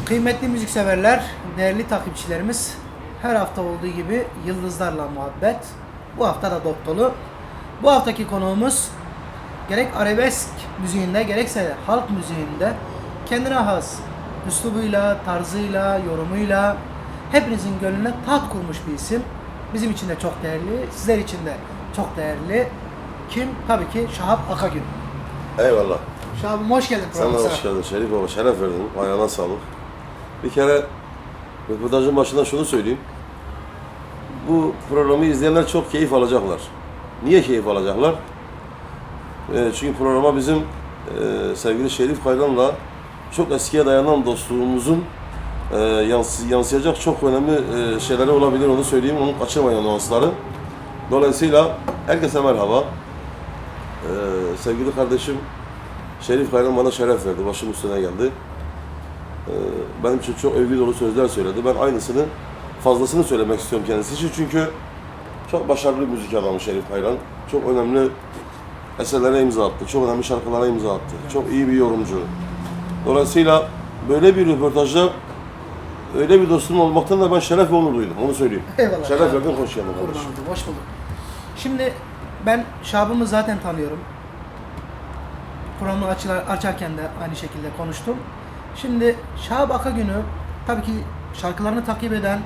Kıymetli müzikseverler, değerli takipçilerimiz, her hafta olduğu gibi Yıldızlarla Muhabbet, bu hafta da dop dolu. Bu haftaki konuğumuz gerek arabesk müziğinde gerekse halk müziğinde kendine has üslubuyla, tarzıyla, yorumuyla hepinizin gönlüne taht kurmuş bir isim. Bizim için de çok değerli, sizler için de çok değerli. Kim? Tabii ki Şahap Akagün. Eyvallah. Şahab'ım hoş geldin. Sen de hoş geldin Şerif Baba. Şeref verdin. Ayağına sağlık. Bir kere röportajın başından şunu söyleyeyim. Bu programı izleyenler çok keyif alacaklar. Niye keyif alacaklar? Çünkü programa bizim sevgili Şerif Kayran'la çok eskiye dayanan dostluğumuzun yansıyacak çok önemli şeyleri olabilir, onu söyleyeyim. Onu kaçırmayın nüansları. Dolayısıyla herkese merhaba. Sevgili kardeşim Şerif Kayran bana şeref verdi, başım üstüne geldi. Benim için çok övgü dolu sözler söyledi. Ben aynısını, fazlasını söylemek istiyorum kendisi için. Çünkü çok başarılı bir müzik adamı Şerif Kayran. Çok önemli eserlere imza attı, çok önemli şarkılara imza attı. Çok iyi bir yorumcu. Dolayısıyla böyle bir röportajda öyle bir dostum olmaktan da ben şeref ve onur duydum, onu söyleyeyim. Eyvallah. Şeref verdin, hoş geldin kardeşim. Hoş bulduk. Şimdi ben Şahab'ımı zaten tanıyorum. Programı açarken de aynı şekilde konuştum. Şimdi Şahap Akagün'ü tabii ki şarkılarını takip eden,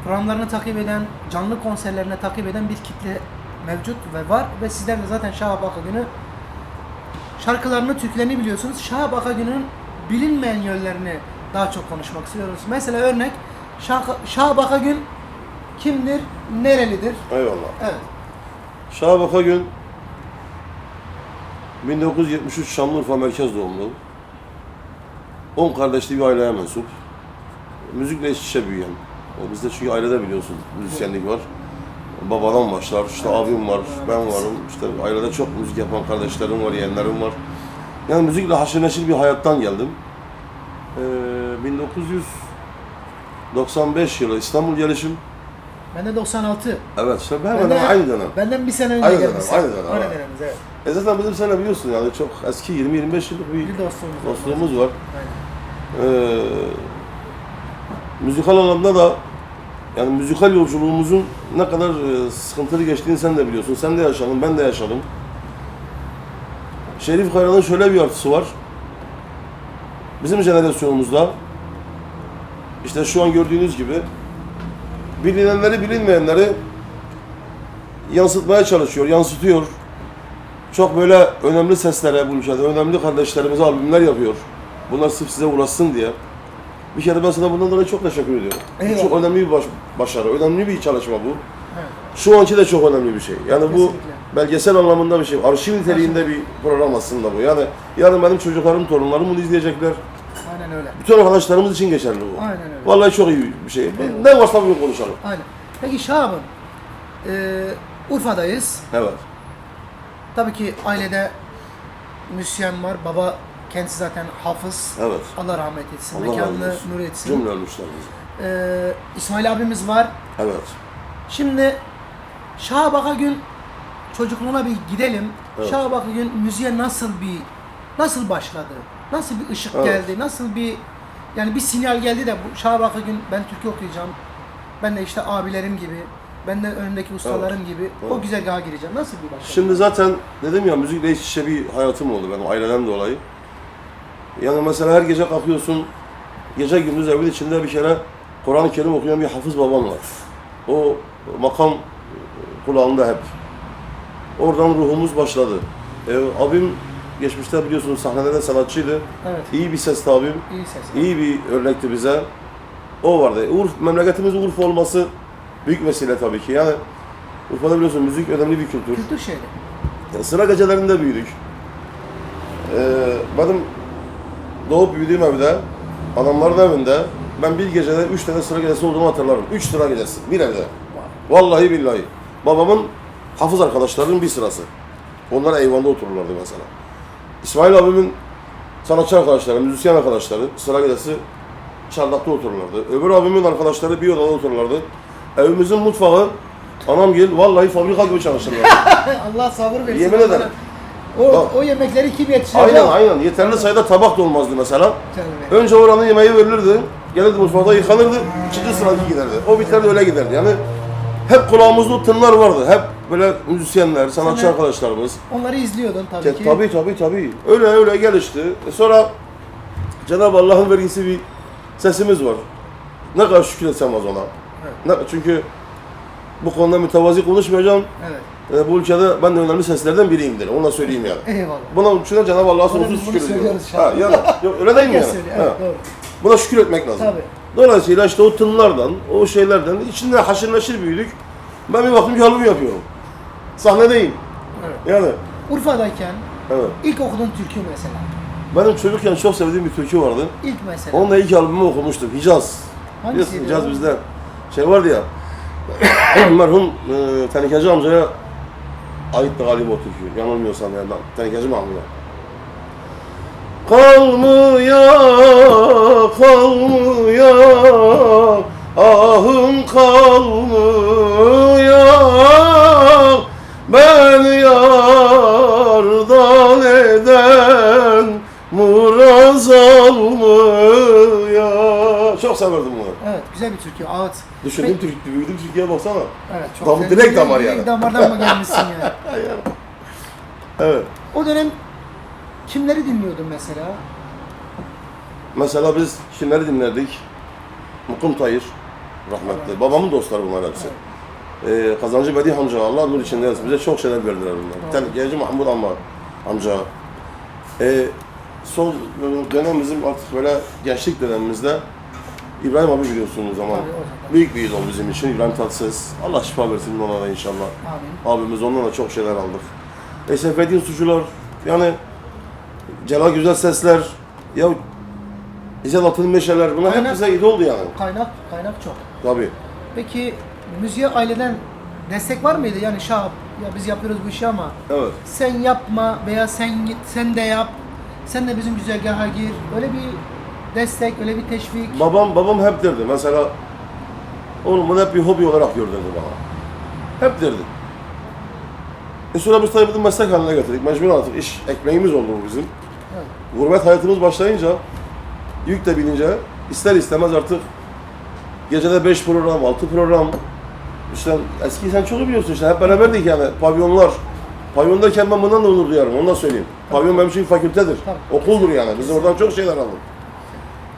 programlarını takip eden, canlı konserlerini takip eden bir kitle mevcut ve var ve sizler de zaten Şahap Akagün'ü şarkılarını, türkülerini biliyorsunuz. Şahap Akagün'ün bilinmeyen yönlerini daha çok konuşmak istiyoruz. Mesela örnek Şahap Akagün kimdir, nerelidir? Eyvallah. Evet. Şahap Akagün 1973 Şanlıurfa merkez doğumlu. 10 kardeşli bir aileye mensup. Müzikle iç içe büyüyen. Bizde çünkü ailede biliyorsun müzisyenlik var. Babadan başlar, işte abim var, ben varım. İşte ailede çok müzik yapan kardeşlerim var, yeğenlerim var. Yani müzikle haşır neşir bir hayattan geldim. 1995 yılı İstanbul gelişim. Ben de 96. Evet, işte hemen aynı dönem. Benden bir sene önce Aynı gelmişsin. dönem, aynı dönem. Aynı dönemiz, evet. Zaten bizim seninle biliyorsun yani çok eski 20-25 yıllık bir dostluğumuz var. Aynen. Müzikal anlamda da yani müzikal yolculuğumuzun ne kadar sıkıntılı geçtiğini sen de biliyorsun. Sen de yaşadın, ben de yaşadım. Şerif Kayran'ın şöyle bir artısı var. Bizim jenerasyonumuzda işte şu an gördüğünüz gibi bilinenleri bilinmeyenleri yansıtmaya çalışıyor, yansıtıyor. Çok böyle önemli seslere bu ülkede, önemli kardeşlerimize albümler yapıyor. Bunlar sırf size ulaşsın diye. Bir kere ben sana bundan dolayı çok teşekkür ediyorum. Eyvallah. Çok önemli bir başarı, önemli bir çalışma bu. Evet. Şu anki de çok önemli bir şey. Yani Kesinlikle. bu belgesel anlamında bir şey. Arşiv niteliğinde bir program aslında bu. Yani yarın benim çocuklarım, torunlarım bunu izleyecekler. Aynen öyle. Bütün arkadaşlarımız için geçerli bu. Aynen öyle. Vallahi çok iyi bir şey. Ne varsa bugün konuşalım. Aynen. Peki Şahab'ım, Urfa'dayız. Evet. Tabii ki ailede müzisyen var. Baba kendisi zaten hafız. Evet. Allah rahmet etsin. Allah razı Mekanını olsun. nur etsin. Cümle ölmüşlerimiz. İsmail abimiz var. Evet. Şimdi Şahap Akagün çocukluğuna bir gidelim. Evet. Şahap Akagün müziğe nasıl başladı? Nasıl bir ışık Evet. geldi? Nasıl bir bir sinyal geldi de bu Şahap Akagün ben türkü okuyacağım. Ben de işte abilerim gibi, ben de önümdeki ustalarım gibi o Evet. güzergaha gireceğim. Nasıl bir başlangıç? Şimdi zaten dedim ya müzikle iç içe bir hayatım oldu benim aileden dolayı. Yani mesela her gece kalkıyorsun, gece gündüz evin içinde bir kere Kur'an-ı Kerim okuyan bir hafız babam var. O makam kulağında hep. Oradan ruhumuz başladı. Abim geçmişte biliyorsunuz sahnelerde sanatçıydı. Evet. İyi bir sesli abim. İyi ses. İyi bir örnekti bize. O vardı. Memleketimizin Urfa olması büyük vesile tabii ki. Yani Urfa'da biliyorsun müzik önemli bir kültür. Kültür şeydi. Sıra gecelerinde büyüdük. Benim doğup büyüdüğüm evde, adamların evinde ben bir gecede 3 tane sıra gecesi olduğumu hatırlarım. 3 sıra gecesi, bir evde. Vallahi billahi. Babamın hafız arkadaşlarının bir sırası. Onlar eyvanda otururlardı mesela. İsmail abimin sanatçı arkadaşları, müzisyen arkadaşları sıra gecesi çardakta otururlardı. Öbür abimin arkadaşları bir odada otururlardı. Evimizin mutfağı Anam gel vallahi fabrika gibi çalışırlar. Allah sabır versin. Yemin ederim. O yemekleri kim yetiştirecek? Aynen yeterli sayıda tabak da olmazdı mesela. Canım benim. Önce oranın yemeği verilirdi. Gelirdi mutfakta yıkanırdı. İkinci sıradaki giderdi. O biterdi öyle giderdi. Yani hep kulağımızda o tınlar vardı. Hep böyle müzisyenler, sanatçı Sen de arkadaşlarımız. Onları izliyordun tabii ki. Tabii. Öyle gelişti. Sonra Cenab-ı Allah'ın vergisi bir sesimiz var. Ne kadar şükür etsem az ona. Çünkü bu konuda mütevazi konuşmayacağım. Evet. Bu ülkede ben de önemli seslerden biriyimdir. Onu da söyleyeyim yani. Eyvallah. Buna için Cenab-ı Allah'a Bunu sonsuz şükür ediyorum. söylüyoruz şu an. Yani, yok, öyle değil mi yani? Söyle, evet, doğru. Buna şükür etmek lazım. Tabii. Dolayısıyla işte o tınlardan, o şeylerden içinde haşır neşir büyüdük. Ben bir baktım ki albüm yapıyorum. Sahnedeyim. Evet. Yani. Urfa'dayken Evet. ilk okuduğun türkü mesela. Benim çocukken çok sevdiğim bir türkü vardı. İlk mesela. Onunla ilk albümü okumuştum. Hicaz. Hangisiydi Biliyorsun Hicaz o? bizde şey vardı ya. Merhum Tenekeci amcaya aitti galiba o türkü. Yanılmıyorsam yani ben. Tenekeci Mahmut'a. Kalmıyor, ahım kalmıyor, ben yardan eden muraz almıyor. Çok severdim bunu. Evet, güzel bir türkü. Ağıt. Düşündüğüm büyüdüğüm Türkiye'ye baksana. Evet, çok Tam güzel. direkt damar yani. Direkt damardan mı gelmişsin yani? Evet. O dönem kimleri dinliyordun mesela? Mesela biz kimleri dinlerdik? Mukum Tayır, rahmetli. Evet. Babamın dostları bunlar hepsi. Kazancı Bedi amca, Allah nur içinde yatsın. Bize çok şeyler verdiler bunlar. Bir tane Genci Mahmut amca. Son dönem bizim artık böyle gençlik dönemimizde İbrahim abi biliyorsunuz ama Tabii, o zaman. büyük bir idol bizim için. İbrahim Tatlıses. Allah şifa versin ona da inşallah. Amin. Abimiz ondan da çok şeyler aldık. Seyfettin Suçular, yani Celal Güzel Sesler, ya İzzet Atın Meşeler, bunlar hep Aynen. bize idol oldu yani. Kaynak çok. Tabii. Peki müziğe aileden destek var mıydı? Yani Şahap, ya biz yapıyoruz bu işi ama Evet. sen yapma veya sen git, sen de yap. Sen de bizim güzergaha gir. Öyle bir destek, öyle bir teşvik. Babam hep derdi mesela, oğlum bunu hep bir hobi olarak gör derdi bana. Hep derdi. Sonra biz tabii bunu meslek haline getirdik. Mecbur artık iş, ekmeğimiz oldu bu bizim. Evet. Gurbet hayatımız başlayınca, yük de binince ister istemez artık gecede 5 program, 6 program, işte eski sen çok iyi biliyorsun işte hep beraberdik yani pavyonlar. Pavyondayken ben bundan da onur duyarım, onu da söyleyeyim. Pavyon benim için fakültedir, Tabii. okuldur yani. Biz oradan çok şeyler aldık.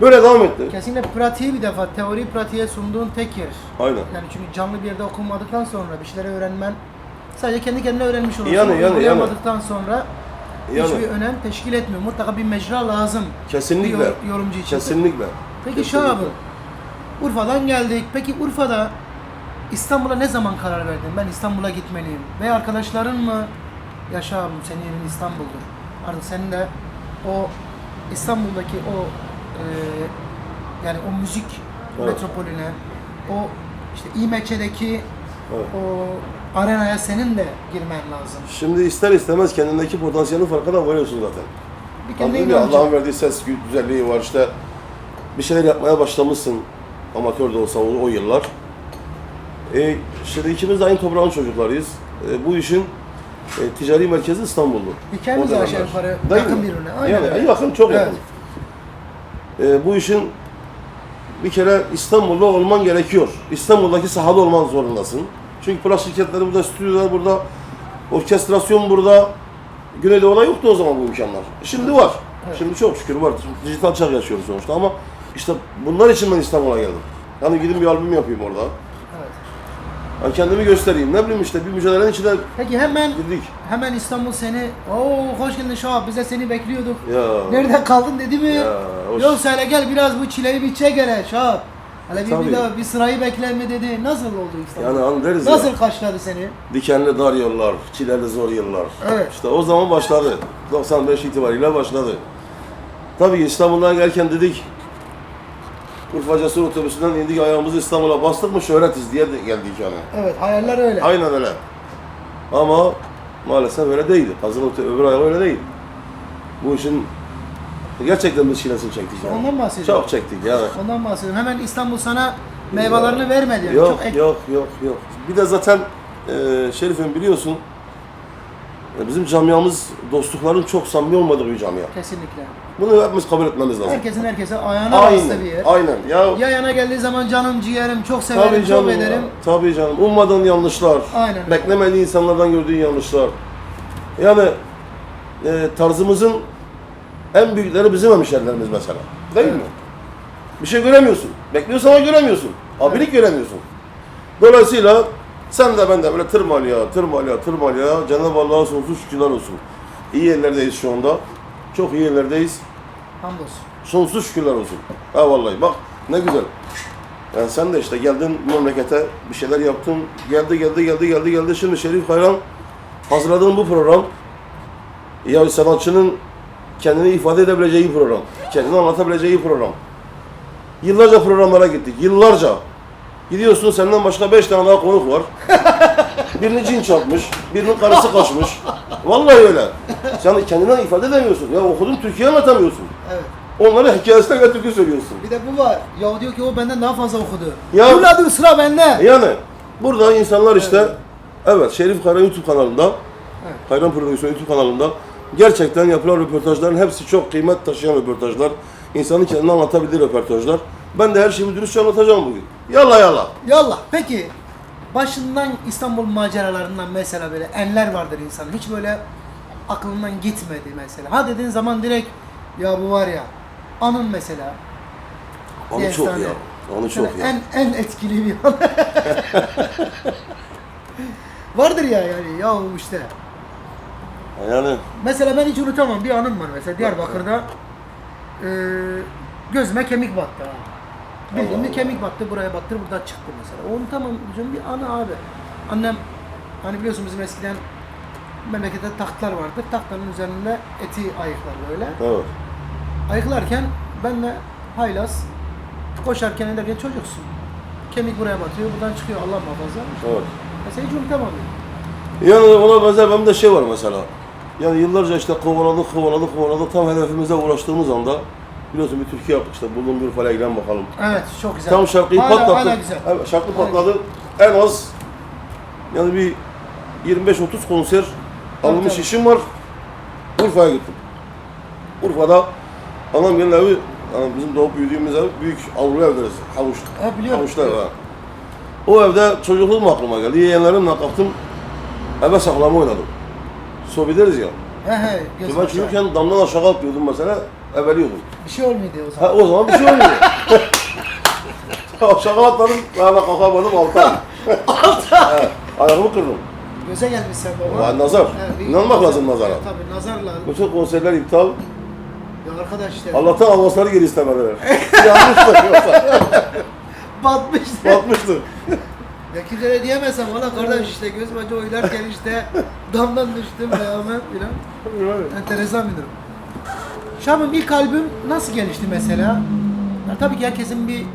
Böyle devam etti. Kesinlikle pratiği bir defa, teori pratiğe sunduğun tek yer. Aynen. Yani çünkü canlı bir yerde okunmadıktan sonra bir şeyleri öğrenmen sadece kendi kendine öğrenmiş olursun. Yani. Uygulamadıktan sonra Yani. hiçbir önem teşkil etmiyor. Mutlaka bir mecra lazım. Kesinlikle. Bir yorumcu için. Kesinlikle. Peki Kesinlikle. Şahab'ım, Urfa'dan geldik. Peki Urfa'da İstanbul'a ne zaman karar verdin? Ben İstanbul'a gitmeliyim. Ve arkadaşların mı? Ya Şahab'ım senin yerin İstanbul'dur. Artık senin de o İstanbul'daki o yani o müzik Evet. metropolüne, o işte İMÇ'deki Evet. o arenaya senin de girmen lazım. Şimdi ister istemez kendindeki potansiyelin farkına varıyorsun zaten. Bir kendine Anladın mı? inancın. Allah'ın verdiği ses güzelliği var işte. Bir şeyler yapmaya başlamışsın. Amatör de olsa o yıllar. Şimdi ikimiz de aynı toprağın çocuklarıyız. Bu işin ticari merkezi İstanbul'du. Hikayemiz O aşağı dönemler. yukarı Değil yakın mi? birbirine. Aynen Yani öyle. yakın, çok Evet. yakın. Bu işin bir kere İstanbul'da olman gerekiyor. İstanbul'daki sahada olman zorundasın. Çünkü plak şirketleri burada, stüdyolar burada, orkestrasyon burada. Güneydoğu'da yoktu o zaman bu imkanlar. Şimdi var. Evet. Şimdi çok şükür var. Dijital çağ yaşıyoruz sonuçta ama işte bunlar için ben İstanbul'a geldim. Yani gidin bir albüm yapayım orada. Evet. Yani kendimi göstereyim. Ne bileyim işte bir mücadelenin içine Peki hemen girdik. İstanbul seni, hoş geldin Şahap, biz de seni bekliyorduk. Ya. Nerede kaldın dedi mi? Ya, hoş. Yoksa hele gel biraz bu çileyi bir çek hele Şahap. Hele bir Tabii. daha bir sırayı bekleme dedi. Nasıl oldu İstanbul? Yani anlarız Nasıl ya. karşıladı seni? Dikenli dar yollar, çileli zor yıllar. Evet. İşte o zaman başladı. 95 itibariyle başladı. Tabii İstanbul'dan gelirken dedik, Urfa Cesur otobüsünden indik, ayağımızı İstanbul'a bastık mı şöhretiz diye de geldik yani. Evet, hayaller öyle. Aynen öyle. Ama maalesef öyle değildi. Kazın öbür ayağı öyle değil. Bu işin gerçekten biz çilesini çektik yani. Ondan bahsediyorum. Çok çektik yani. Ondan bahsediyorum. Hemen İstanbul sana Meyvelerini vermedi yani. Yok, Çok yok. Bir de zaten Şerif'im biliyorsun bizim camiamız dostlukların çok samimi olmadığı bir camia. Kesinlikle. Bunu hepimiz kabul etmemiz lazım. Herkesin herkese ayağına bastı bir yer. Aynen. Ya yana geldiği zaman canım ciğerim, çok Tabii severim, canım, çok ederim. tabii canım. Ummadığın yanlışlar, Aynen. beklemediğin insanlardan gördüğün yanlışlar. Yani tarzımızın en büyükleri bizim hemşerilerimiz mesela. Değil mi? Bir şey göremiyorsun. Bekliyorsan ama göremiyorsun. Abilik göremiyorsun. Dolayısıyla sen de ben de böyle tırmalaya. Cenab-ı Allah'a sonsuz şükürler olsun. İyi yerlerdeyiz şu anda. Çok iyi yerlerdeyiz. Hamdolsun. Sonsuz şükürler olsun. Ha vallahi bak ne güzel. Yani sen de işte geldin memlekete bir şeyler yaptın. Geldi. Şimdi Şerif Kayran hazırladığın bu program ya sanatçının kendini ifade edebileceği program. Kendini anlatabileceği program. Yıllarca programlara gittik. Yıllarca. Gidiyorsun senden başka 5 tane daha konuk var. Birini cin çarpmış, birinin karısı kaçmış. Vallahi öyle. Sen kendinden ifade edemiyorsun. Ya okudun Türkiye'yi anlatamıyorsun. Evet. Onlara hikayesine göre türkü söylüyorsun. Bir de bu var. Ya diyor ki o benden daha fazla okudu. Ya- Dur la dur sıra bende. Yani burada insanlar işte evet Şerif Kayran YouTube kanalında Evet. Kayran Prodüksiyon YouTube kanalında gerçekten yapılan röportajların hepsi çok kıymet taşıyan röportajlar. İnsanın kendini anlatabildiği röportajlar. Ben de her şeyi dürüstçe anlatacağım bugün. Yallah. Yallah. Peki başından İstanbul maceralarından mesela böyle enler vardır insanın. Hiç böyle aklından gitmedi mesela. Ha dediğin zaman direkt ya bu var ya anın mesela. Onu Bir çok efsane. ya. Onu çok Mesela ya. en etkili bir an. Vardır ya yani ya işte. Yani Mesela ben hiç unutamam bir anım var mesela Diyarbakır'da gözüme kemik battı ha. Bildiğin bir Allah. kemik battı buraya battı buradan çıktı mesela. Unutamam bizim bir anı abi. Annem hani biliyorsun bizim eskiden memlekette tahtlar vardır. Tahtların üzerinde eti ayıklar böyle. evet. Ayıklarken benle haylaz koşarken ederken çocuksun. Kemik buraya batıyor buradan çıkıyor Allah muhafaza. Evet. Mesela hiç unutamam. Yani ona benzer benim de şey var mesela. Yani yıllarca işte kovaladık tam hedefimize ulaştığımız anda biliyorsun bir Türkiye yaptık işte bulduğum bir ufaya giren bakalım. Evet çok güzel. Tam şarkıyı hala, patlattık. Hala güzel. Evet, şarkı patladı. En az yani bir 25-30 konser alınmış tabii. işim var. Urfa'ya gittim. Urfa'da anam gelin evi, yani bizim doğup büyüdüğümüz ev büyük avlu evderiz. Havuç. Ha, biliyorum. Havuçlu ev ha. O evde çocukluğum aklıma geldi. Yeğenlerimle kalktım. Eve saklama oynadım. Sobi deriz ya. He gözüm Ben aşağı. çocukken damdan aşağı atlıyordum mesela. Eveliyordum. Bir şey olmuyordu o Ha, zaman. o zaman bir şey olmuyor. Aşağı atladım. Daha kalkamadım 6 ay. 6 ay? Ayağımı kırdım. Göze gelmiş sen baba. Vay, nazar. bir İnanmak lazım nazara. Tabii nazarla. Bütün konserler iptal. Ya arkadaş işte. Allah'tan avazları geri istemediler. Yanlıştı yoksa. Batmıştı. Batmıştı. Ya kimseye diyemezsem valla kardeş işte gözüm acı oynarken işte damdan düştüm ayağıma filan. Enteresan bir durum. Şam'ım ilk albüm nasıl gelişti mesela? Ya tabii ki herkesin bir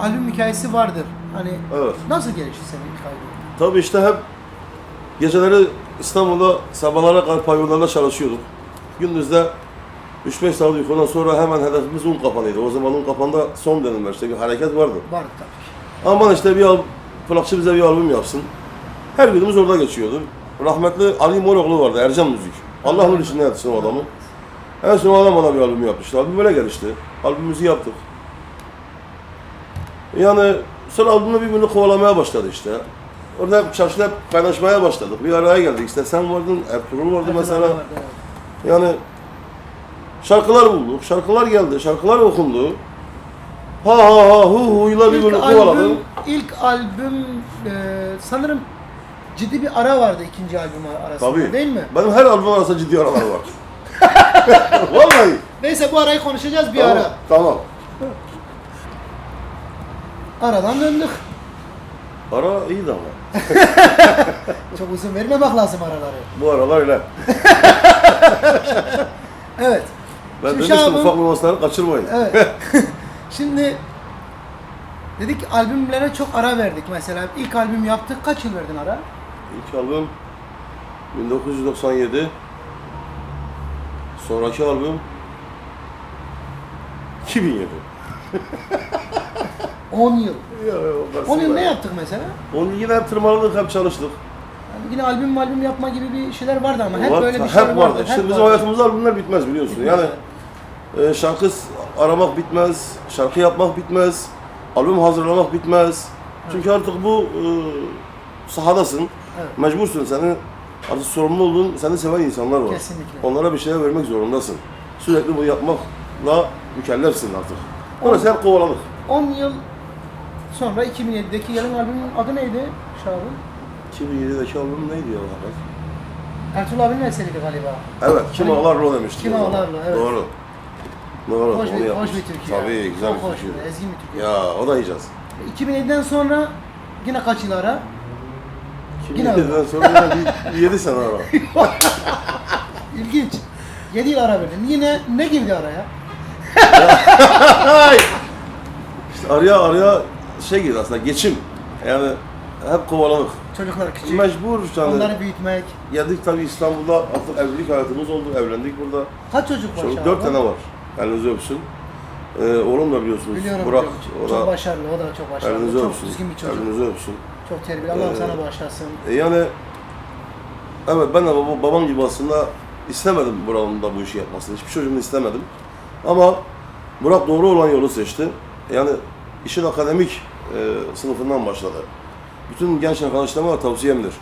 albüm hikayesi vardır. Hani Evet. nasıl gelişti senin ilk albüm? Tabii işte hep geceleri İstanbul'da sabahlara kadar pavyonlarda çalışıyorduk. Gündüzde 3-5 saat uykudan sonra hemen hedefimiz Unkapanı'ydı. O zaman Unkapan'da son dönemler işte bir hareket vardı. Vardı tabii ki. Aman işte bir plakçı bize bir albüm yapsın. Her günümüz orada geçiyordu. Rahmetli Ali Moroğlu vardı, Ercan Müzik. Allah nur içinde yatsın o adamı. En son o adam bana bir albüm yapmıştı. Albüm böyle gelişti. Albümümüzü yaptık. Yani sonra albümü birbirini kovalamaya başladı işte. Orada hep çarşıda hep kaynaşmaya başladık. Bir araya geldik. İşte sen vardın, Ertuğrul vardı mesela. Vardı, evet. Yani şarkılar bulduk, şarkılar geldi, şarkılar okundu. Ha huyla birbirini kovaladı. İlk albüm sanırım ciddi bir ara vardı ikinci albüm arasında Tabii. değil mi? Benim her albüm arasında ciddi aralar var. Vallahi. Neyse bu arayı konuşacağız bir Tamam, ara. tamam. Aradan döndük. Ara iyiydi ama. Çok uzun vermemek lazım araları. Bu aralar öyle. Evet. Ben Şimdi demiştim Şahab'ın- ufak numarasını kaçırmayın. Evet. Şimdi dedik albümlere çok ara verdik mesela. İlk albüm yaptık. Kaç yıl verdin ara? İlk albüm 1997. Sonraki albüm 2007. 10 yıl. Ya, o 10 yıl kadar. ne yaptık mesela? Onu yine hep tırmaladık, hep çalıştık. Yani yine albüm yapma gibi bir şeyler vardı ama hep Var, böyle bir şeyler hep vardı. vardı. İşte hep bizim vardı. hayatımızda albümler bitmez biliyorsun. Bitmez Yani şarkı aramak bitmez, şarkı yapmak bitmez, albüm hazırlamak bitmez. Çünkü artık bu sahadasın, Evet. mecbursun. Senin artık sorumlu olduğun, seni seven insanlar var. Kesinlikle. Onlara bir şeyler vermek zorundasın. Sürekli bunu yapmakla mükellefsin artık. Dolayısıyla hep kovaladık. 10 yıl sonra 2007'deki yılın albümün adı neydi Şahab'ın? 2007'deki albüm neydi ya? Ahmet? Ertuğrul abinin eseriydi galiba. Evet, Kim Hani- Ağlar Lo demiştim. Kim o zaman. Ağlar'la, evet. Doğru. Doğru, Hoş onu bir yapmıştık. türkü ya. Tabii, güzel Çok bir hoş türkü. bir, ezgin bir türkü. Ya, o da yiyeceğiz. 2007'den sonra yine kaç yıl ara? Yine 2007'den sonra bir 7 sene ara. İlginç. 7 yıl ara verdin. Yine ne girdi araya? İşte araya şey girdi aslında, geçim. Yani hep kovaladık. Çocuklar küçük. Mecbur yani. Onları büyütmek. Geldik tabii İstanbul'da, artık evlilik hayatımız oldu, evlendik burada. Kaç çocuk var Şu Şahab'ın? 4 tane var. Elinizi öpsün. Oğlum da biliyorsunuz. Biliyorum. Burak, biliyorum. o Çok da başarılı. O da çok başarılı. elinizi Çok öpsün. düzgün bir çocuk. Elinizi öpsün. Çok terbiyeli. Allah sana bağışlasın. Yani evet, ben de babam gibi aslında istemedim Burak'ın da bu işi yapmasını. Hiçbir çocuğumu istemedim. Ama Burak doğru olan yolu seçti. Yani işin akademik sınıfından başladı. Bütün genç arkadaşlarıma tavsiyemdir.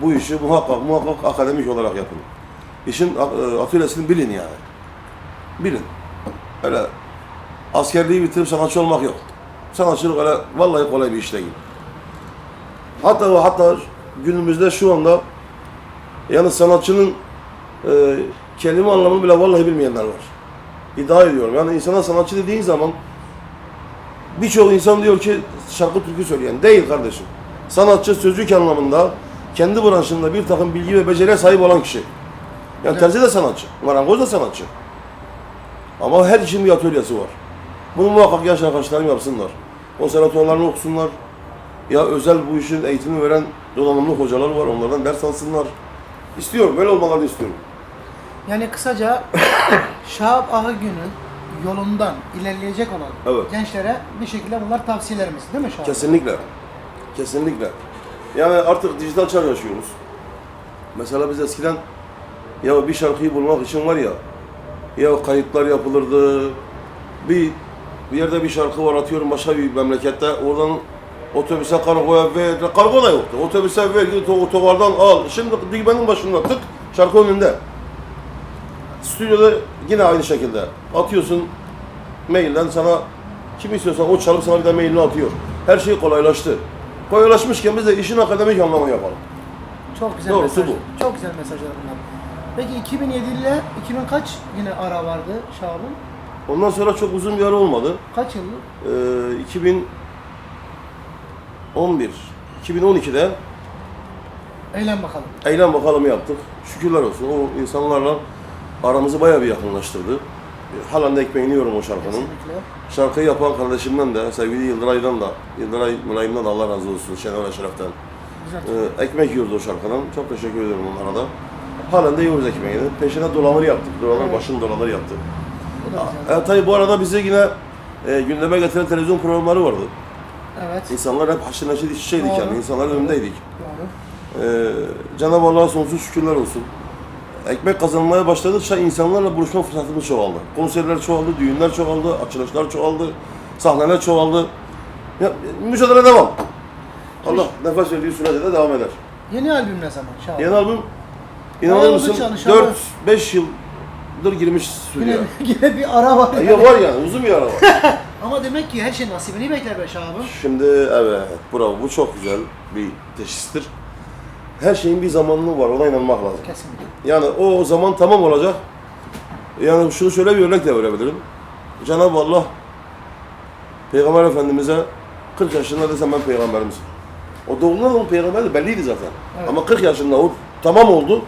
Bu işi muhakkak akademik olarak yapın. İşin atölyesini bilin yani. Bilin. Öyle askerliği bitirip sanatçı olmak yok. Sanatçılık öyle vallahi kolay bir iş değil. Hatta günümüzde şu anda yani sanatçının kelime anlamını bile vallahi bilmeyenler var. İddia ediyorum. Yani insana sanatçı dediğin zaman birçok insan diyor ki şarkı türkü söyleyen. Değil kardeşim. Sanatçı sözcük anlamında kendi branşında bir takım bilgi ve beceriye sahip olan kişi. Yani Evet. terzi de sanatçı, marangoz da sanatçı. Ama her işin bir atölyesi var. Bunu muhakkak genç arkadaşlarım yapsınlar. Konservatuvarlarını okusunlar. Ya özel bu işin eğitimini veren donanımlı hocalar var, onlardan ders alsınlar. İstiyorum, böyle olmalarını istiyorum. Yani kısaca Şahap Ahıgün'ün yolundan ilerleyecek olan Evet. gençlere bir şekilde bunlar tavsiyelerimiz değil mi Şahap? Kesinlikle. Kesinlikle. Yani artık dijital çağ yaşıyoruz. Mesela biz eskiden ya bir şarkıyı bulmak için var ya kayıtlar yapılırdı. Bir yerde bir şarkı var, atıyorum başka bir memlekette, oradan otobüse kargoya ver, kargo da yoktu. Otobüse ver, git otogardan al. Şimdi düğmenin başında tık, şarkı önünde. Stüdyoda yine aynı şekilde atıyorsun mailden, sana kim istiyorsan o çalıp sana bir de mailini atıyor. Her şey kolaylaştı. Kolaylaşmışken biz de işin akademik anlamını yapalım. Çok güzel Doğrusu mesaj. bu. Çok güzel mesajlar bunlar. Peki 2007 ile 2000 kaç yine ara vardı Şahab'ın? Ondan sonra çok uzun bir ara olmadı. Kaç yıllık? 2012'de Eğlen bakalım. Eylem Bakalım yaptık. Şükürler olsun. O insanlarla aramızı bayağı bir yakınlaştırdı. Halen de ekmeğini yiyorum o şarkının. Kesinlikle. Şarkıyı yapan kardeşimden de, sevgili Yıldıray'dan da, Yıldıray Mülayim'den de Allah razı olsun, Şenol Şeref'ten. Güzel. Ekmek yiyordu o şarkıdan. Çok teşekkür ediyorum onlara da. Halen de yiyoruz ekmeğini. Peşine dolanır yaptık. Dolanır, Evet. başını dolanır yaptık. Bu da güzel. Tabii bu arada bize yine gündeme getiren televizyon programları vardı. Evet. İnsanlar hep haşır neşir iç içeydik Doğru. yani. İnsanların önündeydik. Doğru. Cenab-ı Allah'a sonsuz şükürler olsun. Ekmek kazanmaya başladıkça insanlarla buluşma fırsatımız çoğaldı. Konserler çoğaldı, düğünler çoğaldı, açılışlar çoğaldı, sahneler çoğaldı. Ya, mücadele devam. Allah nefes verdiği sürece de devam eder. Yeni albüm ne zaman Şahap? Yeni albüm, inanır Bayağı mısın, oldu çalışan var. 4-5 yıldır girmiş Yine, stüdyoya. yine bir ara var. Ya var yani, uzun bir ara var. Ama demek ki her şey nasibini bekler be Şahab'ım. Şimdi evet, bravo, bu çok güzel bir teşhistir. Her şeyin bir zamanı var, ona inanmak lazım. Kesinlikle. Yani o zaman tamam olacak. Yani şunu şöyle bir örnek de verebilirim. Cenab-ı Allah Peygamber Efendimiz'e 40 yaşında desem ben peygamberimsin. O doğumdan onun peygamberi belliydi zaten. Evet. Ama 40 yaşında o tamam oldu.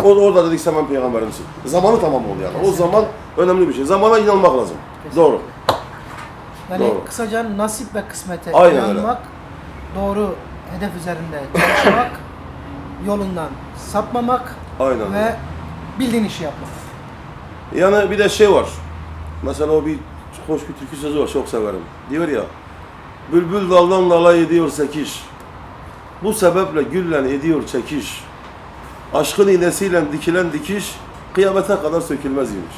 Orada dedik sen ben peygamberimsin. Zamanı tamam oldu yani. Kesinlikle. O zaman önemli bir şey. Zamana inanmak lazım. Kesinlikle. Doğru. Yani Doğru. kısaca nasip ve kısmete Aynen öyle. inanmak, doğru hedef üzerinde çalışmak, yolundan sapmamak Aynen ve öyle. bildiğin işi yapmak. Yani bir de şey var. Mesela o bir hoş bir türkü sözü var, çok severim. Diyor ya, Bülbül daldan dala ediyor sekiş. Bu sebeple güllen ediyor çekiş. Aşkın iğnesiyle dikilen dikiş kıyamete kadar sökülmez imiş.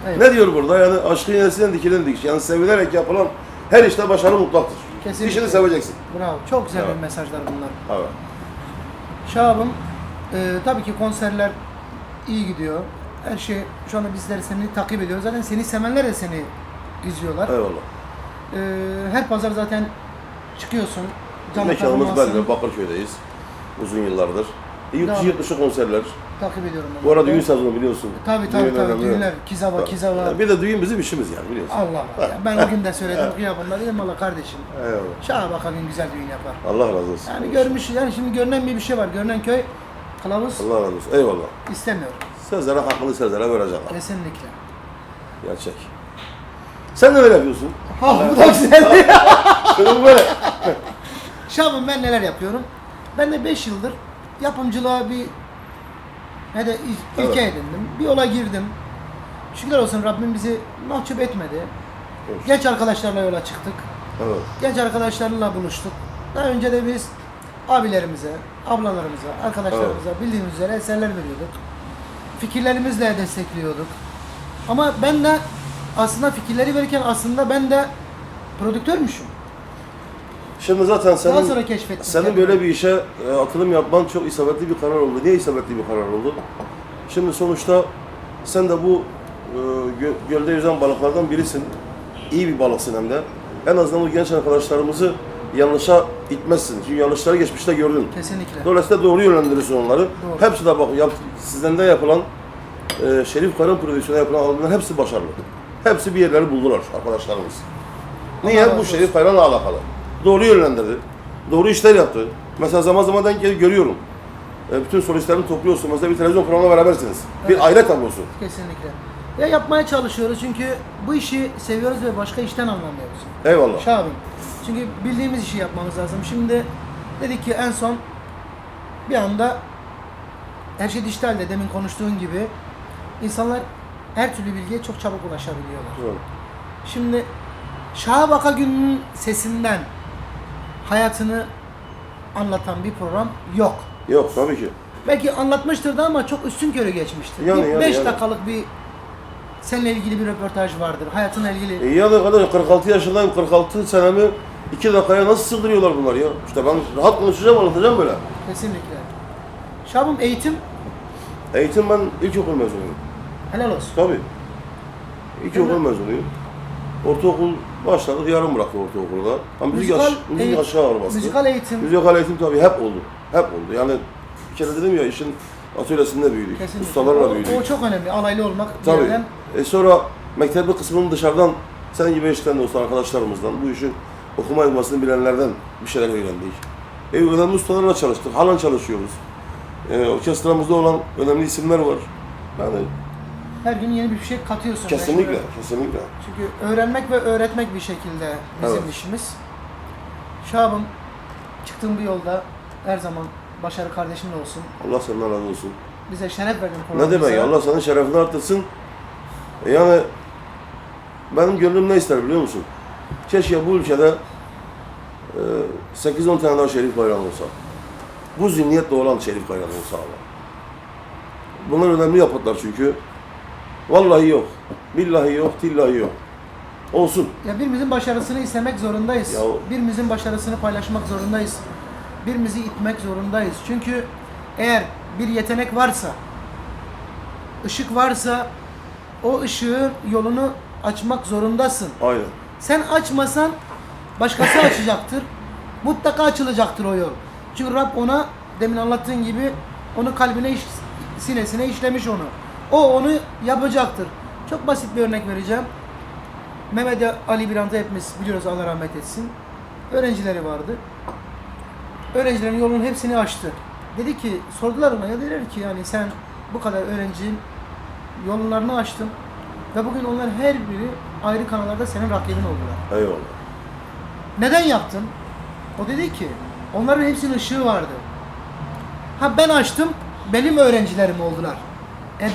Evet. Ne diyor burada? Yani aşkın iğnesiyle dikilen dikiş. Yani sevilerek yapılan her işte başarı mutlaktır. Kesinlikle. İşini seveceksin. Bravo. Çok güzel Evet. bir mesajlar bunlar. Evet. Şahabım, tabii ki konserler iyi gidiyor. Her şey, şu anda bizler seni takip ediyoruz. Zaten seni sevenler de seni izliyorlar. Eyvallah. Her pazar zaten çıkıyorsun. Canlı Mekanımız performansını belli. Bakırköy'deyiz. Uzun yıllardır. Yurt Devam. dışı yurt dışı konserler. takip ediyorum. Bu arada düğün sezonu biliyorsun. Tabii Düğün tabii önemli. düğünler, kizava. Bir de düğün bizim işimiz yani biliyorsun. Allah Allah. Ya ben o gün de söyledim kıyafetler dedim valla kardeşim. Eyvallah. Şahap Akagün güzel düğün yapar. Allah razı olsun. Yani görmüş, yani şimdi görünen bir şey var. Görünen köy kılavuz Allah razı olsun. Eyvallah. istemiyor. Sözlere hakkını sözlere verecekler. Kesinlikle. Gerçek. Sen neler yapıyorsun? Ha bu da güzel. Şöyle böyle. Şahabım ben neler yapıyorum? Ben de 5 yıldır yapımcılığa bir ilke Evet. edindim. Bir yola girdim. Şükürler olsun Rabbim bizi mahcup etmedi. Evet. Genç arkadaşlarla yola çıktık. Evet. Genç arkadaşlarla buluştuk. Daha önce de biz abilerimize, ablalarımıza, arkadaşlarımıza bildiğiniz üzere eserler veriyorduk. Fikirlerimizle destekliyorduk. Ama ben de aslında fikirleri verirken aslında ben de prodüktörmüşüm. Şimdi zaten Daha sonra keşfettim. senin kendimi. böyle bir işe atılım yapman çok isabetli bir karar oldu. Niye isabetli bir karar oldu? Şimdi sonuçta sen de bu gölde yüzen balıklardan birisin. İyi bir balıksın hem de. En azından bu genç arkadaşlarımızı yanlışa itmezsin. Çünkü yanlışları geçmişte gördün. Kesinlikle. Dolayısıyla doğru yönlendirirsin onları. Doğru. Hepsi de bak, sizden de yapılan Şerif Karın prodüksiyonu yapılan albümler hepsi başarılı. Hepsi bir yerleri buldular arkadaşlarımız. Niye? Allah razı Bu olsun. Şerif Karın'la alakalı. Doğru yönlendirdi. Doğru işler yaptı. Mesela zaman zaman denk gelip görüyorum. Bütün solistlerini topluyorsun. Mesela bir televizyon programına berabersiniz. Evet. Bir aile tablosu. Kesinlikle. Ya yapmaya çalışıyoruz çünkü bu işi seviyoruz ve başka işten anlamıyoruz. Eyvallah. Şahabım. Çünkü bildiğimiz işi yapmamız lazım. Şimdi dedik ki en son bir anda her şey dijitalde demin konuştuğun gibi insanlar her türlü bilgiye çok çabuk ulaşabiliyorlar. Evet. Şimdi Şahap Akagün'ün sesinden hayatını anlatan bir program yok. Yok tabii ki. Belki anlatmıştır da ama çok üstünkörü geçmiştir. Yani, 5 yani. dakikalık bir seninle ilgili bir röportaj vardır. Hayatınla ilgili. Ya da kadar 46 yaşındayım. 46 senemi 2 dakikaya nasıl sığdırıyorlar bunlar ya? İşte ben rahat konuşacağım, anlatacağım böyle. Kesinlikle. Şahabım eğitim Eğitim, ben ilkokul mezunuyum. helal olsun. Tabii. İlkokul Değil mi? mezunuyum. Ortaokul başladık, yarım bıraktım ortaokulda. Ama müzik eğitim- aşağı ağır bastı. müzikal eğitim. Müzikal eğitim tabii hep oldu. Hep oldu. Yani bir kere dedim ya, işin atölyesinde büyüdük. Kesinlikle. Ustalarla O büyüdük. çok önemli. Alaylı olmak bir Tabii. yerden. Sonra mektepli kısmını dışarıdan, senin gibi işten dostu arkadaşlarımızdan, bu işin okuma yazmasını bilenlerden bir şeyler öğrendik. Önemli ustalarla çalıştık. Halen çalışıyoruz. Orkestramızda olan önemli isimler var. Yani Her gün yeni bir şey katıyorsun. kesinlikle, Yani kesinlikle. çünkü öğrenmek ve öğretmek bir şekilde bizim Evet. işimiz. Şahabım çıktığım bir yolda her zaman başarı kardeşimle olsun. Allah senden razı olsun. Bize şeref verdin Ne programımıza. demek? Allah senin şerefini arttırsın. Yani benim gönlüm ne ister biliyor musun? Keşke bu ülkede 8-10 tane daha Şerif Bayram olsa. Bu zihniyetle olan Şerif Bayram olsa Allah. Bunlar önemli yapıtlar çünkü. Vallahi yok. Billahi yok, tillahi yok. Olsun. Ya birimizin başarısını istemek zorundayız. Ya- Birimizin başarısını paylaşmak zorundayız. Birimizi itmek zorundayız. Çünkü eğer bir yetenek varsa, ışık varsa o ışığın yolunu açmak zorundasın. Aynen. Sen açmasan başkası açacaktır. Mutlaka açılacaktır o yol. Çünkü Rab ona demin anlattığın gibi onu kalbine, sinesine işlemiş onu. O onu yapacaktır. Çok basit bir örnek vereceğim. Mehmet Ali Birant'ı hepimiz biliyoruz, Allah rahmet etsin. Öğrencileri vardı. Öğrencilerin yolunun hepsini açtı. Dedi ki, sordular ona, ya dediler ki yani sen bu kadar öğrencinin yollarını açtın ve bugün onlar her biri ayrı kanallarda senin rakibin oldular. Eyvallah. Neden yaptın? O dedi ki, onların hepsinin ışığı vardı. Ha ben açtım, benim öğrencilerim oldular.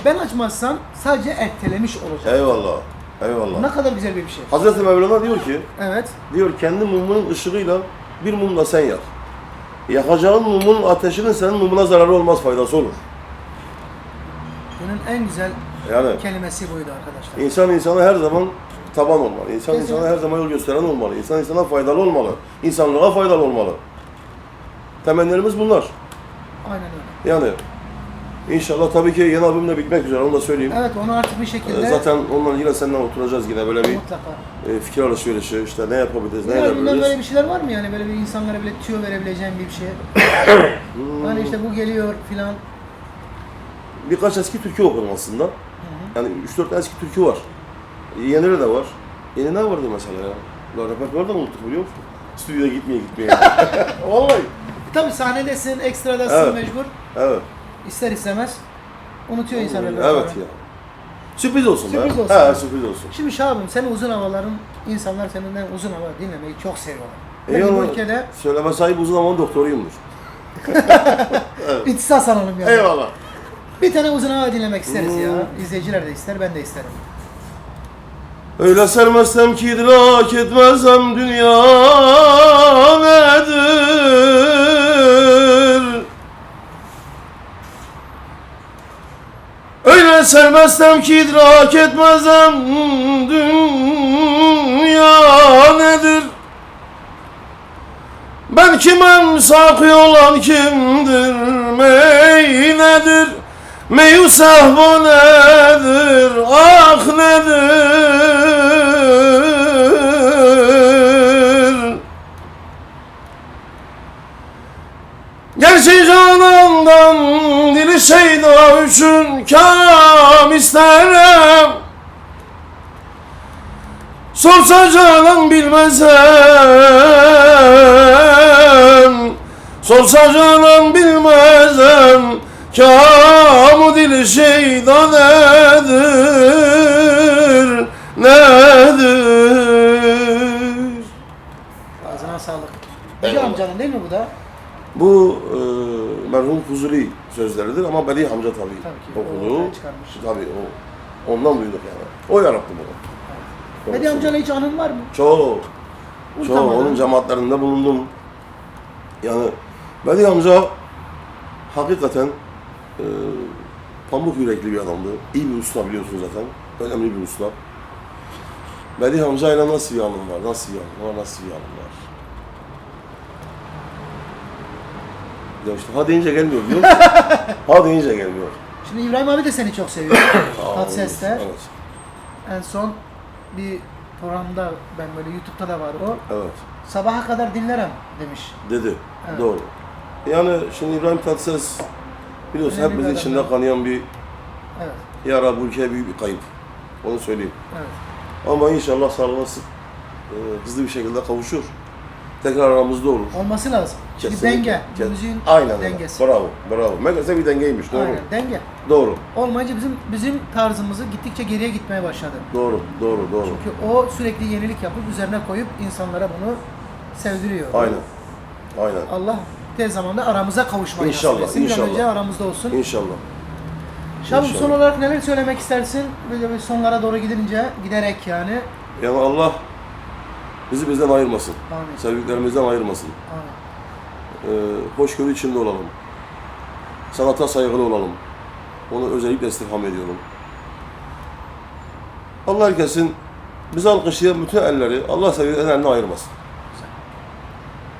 Ben açmazsam sadece ertelemiş olacak. Eyvallah. Eyvallah. Ne kadar güzel bir şey. Hazreti Mevlana diyor ki, Evet. diyor kendi mumunun ışığıyla bir mum da sen yak. Yakacağın mumun ateşinin senin mumuna zararı olmaz, faydası olur. Bunun en güzel Yani kelimesi buydu arkadaşlar. insan insana her zaman taban olmalı. İnsan Kesinlikle. insana her zaman yol gösteren olmalı. İnsan insana faydalı olmalı. İnsanlığa faydalı olmalı. Temennilerimiz bunlar. Aynen öyle. Yani inşallah tabii ki yeni albüm de bitmek üzere, onu da söyleyeyim. Evet, onu artık bir şekilde Zaten onunla yine seninle oturacağız yine böyle bir mutlaka. fikir alışverişi, işte ne yapabiliriz, ne Ya bundan edebiliriz. böyle bir şeyler var mı yani, böyle bir insanlara bile tüyo verebileceğim bir şey? Hani işte bu geliyor filan. Birkaç eski türkü okudum aslında. Yani 3-4 tane eski türkü var. Yenileri de var. Yeni ne vardı mesela ya? La repertuarı da unuttuk, biliyor musun? Stüdyoya gitmeye. Vallahi. Tabii sahnedesin, ekstradasın, Evet. mecbur. Evet. İster istemez unutuyor insan Evet repertuarı. ya. Sürpriz olsun Sürpriz be. olsun. He, sürpriz olsun. Şimdi Şahab'ım, senin uzun havaların, insanlar seninden uzun hava dinlemeyi çok seviyorlar. İyi Peki bu ama ülkede söyleme sahip uzun zamanın doktoruyumdur. ihtisas alalım yani. Eyvallah. Bir tane uzun hava dinlemek isteriz ya. İzleyiciler de ister, ben de isterim. Öyle sermezsem ki idrak etmezsem dünya nedir? Öyle sermezsem ki idrak etmezsem dünya nedir? Ben kimim, sakı olan kimdir? Mey nedir? Meyu sahbu nedir? Ah nedir? Gerçi canandan dili şeyda üçün kam isterim. Sorsa canan bilmezem, sorsa canan bilmezem, kâmu dili şeyda nedir, nedir? Ağzına sağlık. Hacı amcanın değil mi bu da? Bu merhum Fuzuli sözleridir ama Bedi Hamza tabii Tabii ki, o okudu. ortaya çıkarmış. Tabii ondan duyduk yani. O yarattı bunu. Hacı amcayla hiç anın var mı? Çok. Çok. Unutamadım. Onun cemaatlerinde bulundum. Yani Bedi Hamza hakikaten pamuk yürekli bir adamdı. İyi bir usta, biliyorsun zaten. Önemli bir usta. Bedi Hamza ile nasıl bir anım var, nasıl bir anım var, nasıl bir anım var. Ya işte ha deyince gelmiyor, biliyor musun? Ha deyince gelmiyor. Şimdi İbrahim abi de seni çok seviyor. Tat Ses'te. Evet. En son bir programda, ben böyle YouTube'da da var o. Evet. Sabaha kadar dinlerim demiş. Dedi. Evet. Doğru. Yani şimdi İbrahim Tatlıses biliyorsun Önemli bir hepimizin adam, içinde evet. kanayan bir Evet. yara, bu ülkeye büyük bir kayıp. Onu söyleyeyim. Evet. Ama inşallah sağlığa hızlı bir şekilde kavuşur. Tekrar aramızda olur. Olması lazım. Çünkü Kesinlikle. denge. Bu müziğin Aynen öyle. dengesi. Bravo. Bravo. Meğerse bir dengeymiş. Doğru. Aynen, denge. Doğru. Olmayınca bizim tarzımızı gittikçe geriye gitmeye başladı. Doğru. Doğru. Doğru. Çünkü o sürekli yenilik yapıp üzerine koyup insanlara bunu sevdiriyor. Aynen. Aynen. Allah tez zamanda aramıza kavuşmayı İnşallah, nasip etsin. Bir an inşallah. önce aramızda olsun. İnşallah. Şabım, İnşallah. son olarak neler söylemek istersin? Böyle bir sonlara doğru giderek yani. Yani Allah bizi bizden ayırmasın. Amin. Sevdiklerimizden ayırmasın. Amin. Hoşgörü içinde olalım. Sanata saygılı olalım. Onu özellikle istirham ediyorum. Allah herkesin bizi alkışlayan bütün elleri Allah sevdiğinden eline ayırmasın.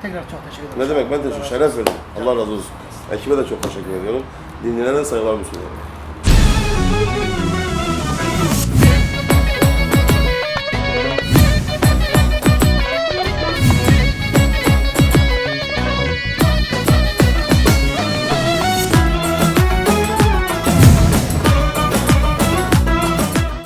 Tekrar çok teşekkür ederim. Ne demek, ben de çok şeref verdim. Allah razı olsun. Ekibe de çok teşekkür ediyorum. Dinleyenlere saygılarımı sunuyorum.